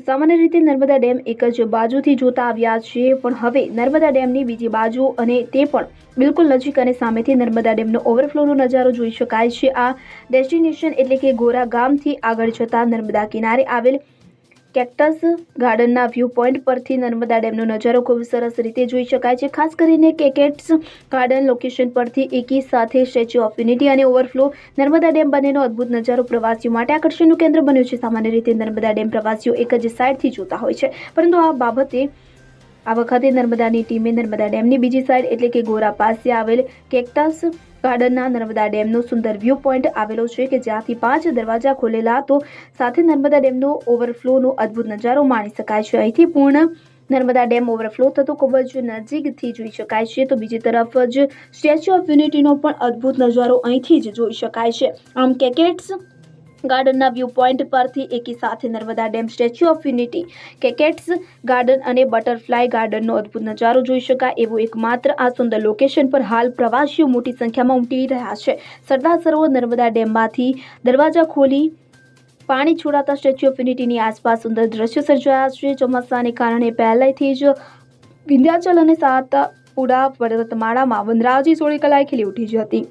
સામાન્ય રીતે નર્મદા ડેમ એક જ બાજુથી જોતા આવ્યા છીએ, પણ હવે નર્મદા ડેમની બીજી બાજુ અને તે પણ બિલકુલ નજીક અને સામેથી નર્મદા ડેમનો ઓવરફ્લોનો નજારો જોઈ શકાય છે। આ ડેસ્ટિનેશન એટલે કે ગોરા ગામથી આગળ જતા નર્મદા કિનારે આવેલ કેક્ટસ ગાર્ડનના વ્યૂ પોઈન્ટ પરથી નર્મદા ડેમનો નજારો ખૂબ સરસ રીતે જોઈ શકાય છે। ખાસ કરીને કેકેટ્સ ગાર્ડન લોકેશન પરથી એકી સાથે સ્ટેચ્યુ ઓફ યુનિટી અને ઓવરફ્લો નર્મદા ડેમ બંનેનો અદ્ભુત નજારો પ્રવાસીઓ માટે આકર્ષણનું કેન્દ્ર બન્યું છે। સામાન્ય રીતે નર્મદા ડેમ પ્રવાસીઓ એક જ સાઈડથી જોતા હોય છે, પરંતુ આ વખતે નર્મદાની ટીમે નર્મદા ડેમની બીજી સાઈડ એટલે કે ગોરા પાસે આવેલ કેક્ટસ ગાર્ડનના નર્મદા ડેમનો સુંદર વ્યૂ પોઈન્ટ આવેલો છે કે જ્યાંથી 5 દરવાજા ખોલેલા તો સાથે નર્મદા ડેમનો ઓવરફ્લોનો અદ્ભુત નજારો માણી શકાય છે। અહીંથી પૂર્ણ નર્મદા ડેમ ઓવરફ્લો થતો ખૂબ જ નજીકથી જોઈ શકાય છે, તો બીજી તરફ જ સ્ટેચ્યુ ઓફ યુનિટીનો પણ અદ્ભુત નજારો અહીંથી જ જોઈ શકાય છે। આમ કેકેટ્સ ગાર્ડનના વ્યૂ પોઈન્ટ પરથી એકી સાથે Narmada dam, statue of unity, cactus garden અને બટરફ્લાય ગાર્ડનનો અદ્ભુત નજારો જોઈ શકાય એવું એકમાત્ર આ સુંદર લોકેશન પર હાલ પ્રવાસીઓ મોટી સંખ્યામાં ઉમટી રહ્યા છે। સરદાર સરોવર નર્મદા ડેમમાંથી દરવાજા ખોલી પાણી છોડાતા સ્ટેચ્યુ ઓફ યુનિટીની આસપાસ સુંદર દ્રશ્યો સર્જાયા છે। ચોમાસાને કારણે પહેલેથી જ વિંધ્યાચલ અને સાતપુડા પર્વતમાળામાં વનરાજી સોળી કલાએ ખીલી ઉઠી હતી।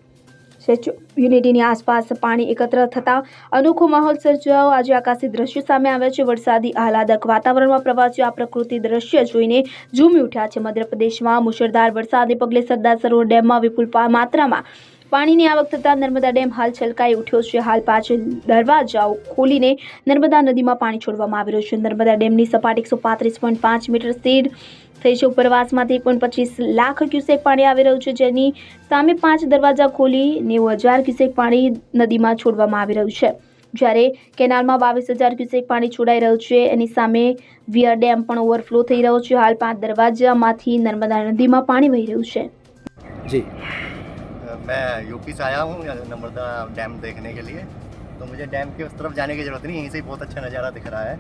સ્ટેચ્યુ ઓફ યુનિટીની આસપાસ પાણી એકત્ર થતા અનોખો માહોલ સર્જાયો। આજે આકાશી દ્રશ્યો સામે આવ્યા છે। વરસાદી આહલાદક વાતાવરણમાં પ્રવાસીઓ આ પ્રકૃતિ દ્રશ્ય જોઈને ઝૂમી ઉઠ્યા છે। મધ્યપ્રદેશમાં મુશળધાર વરસાદને પગલે સરદાર સરોવર ડેમમાં વિપુલ માત્રામાં પાણીની આવક થતા નર્મદા ડેમ હાલ છલકાઈ ઉઠ્યો છે। હાલ 5 દરવાજાઓ ખોલીને નર્મદા નદીમાં પાણી છોડવામાં આવી રહ્યું છે। નર્મદા ડેમની સપાટી 135.5 મીટર સ્થિર થઈ છે। ઉપરવાસમાંથી 1.25 લાખ ક્યુસેક પાણી આવી રહ્યું છે, જેની સામે 5 દરવાજા ખોલી 90,000 ક્યુસેક પાણી નદીમાં છોડવામાં આવી રહ્યું છે, જ્યારે કેનાલમાં 22,000 ક્યુસેક પાણી છોડાઈ રહ્યું છે। એની સામે વિયર ડેમ પણ ઓવરફ્લો થઈ રહ્યો છે। હાલ 5 દરવાજામાંથી નર્મદા નદીમાં પાણી વહી રહ્યું છે। जी, मैं यूपी से आया हूँ नर्मदा डैम देखने के लिए, तो मुझे डैम के उस तरफ जाने की ज़रूरत नहीं, यहीं से ही बहुत अच्छा नज़ारा दिख रहा है।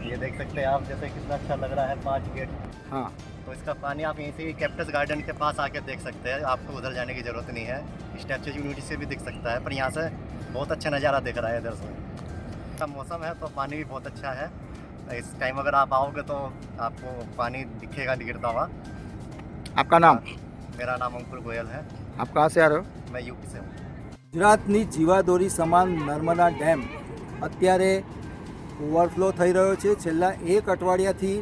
ये देख सकते हैं आप, जैसे कितना अच्छा लग रहा है 5 गेट। हाँ, तो इसका पानी आप यहीं से ही कैक्टस गार्डन के पास आके देख सकते हैं, आपको उधर जाने की ज़रूरत नहीं है। स्टैच्यू यूनिटी से भी दिख सकता है, पर यहाँ से बहुत अच्छा नज़ारा दिख रहा है इधर से। अच्छा मौसम है तो पानी भी बहुत अच्छा है। इस टाइम अगर आप आओगे तो आपको पानी दिखेगा गिरता हुआ। आपका नाम? मेरा नाम अंकुर गोयल है, आप कहाँ से आ रहे हो? मैं यूपी से हूँ। ગુજરાતની જીવાદોરી સમાન નર્મદા ડેમ અત્યારે ઓવરફ્લો થઈ રહ્યો છે। છેલ્લા 1 અઠવાડિયાથી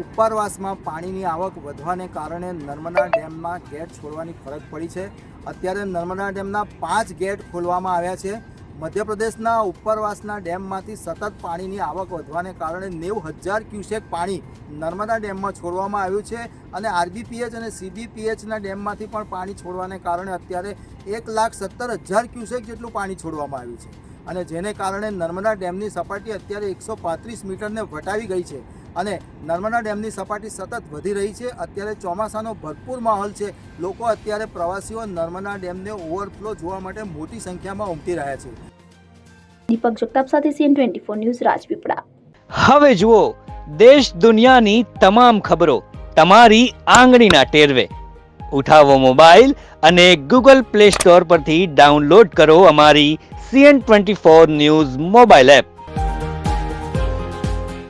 ઉપરવાસમાં પાણીની આવક વધવાને કારણે નર્મદા ડેમમાં ગેટ છોડવાની ફરજ પડી છે। અત્યારે નર્મદા ડેમના 5 ગેટ ખોલવામાં આવ્યા છે। મધ્યપ્રદેશના ઉપરવાસના ડેમમાંથી સતત પાણીની આવક વધવાને કારણે 90,000 ક્યુસેક પાણી નર્મદા ડેમમાં છોડવામાં આવ્યું છે અને આરબીપીએચ અને સીબીપીએચના ડેમમાંથી પણ પાણી છોડવાને કારણે અત્યારે 1,17,000 ક્યુસેક જેટલું પાણી છોડવામાં આવ્યું છે અને જેને કારણે નર્મદા ડેમની સપાટી અત્યારે 135 મીટરને વટાવી ગઈ છે અને નર્મદા ડેમની સપાટી સતત વધી રહી છે। અત્યારે ચોમાસાનો ભરપૂર માહોલ છે। લોકો અત્યારે પ્રવાસીઓ નર્મદા ડેમને ઓવરફ્લો જોવા માટે મોટી સંખ્યામાં ઉમટી રહ્યા છે। દીપક જગતાપ સાથે CN24 ન્યૂઝ, રાજપીપળા। હવે જુઓ દેશ દુનિયાની તમામ ખબરો તમારી આંગળીના ટેરવે। ઉઠાવો મોબાઈલ અને Google Play Store પરથી ડાઉનલોડ કરો અમારી CN24 ન્યૂઝ મોબાઈલ એપ।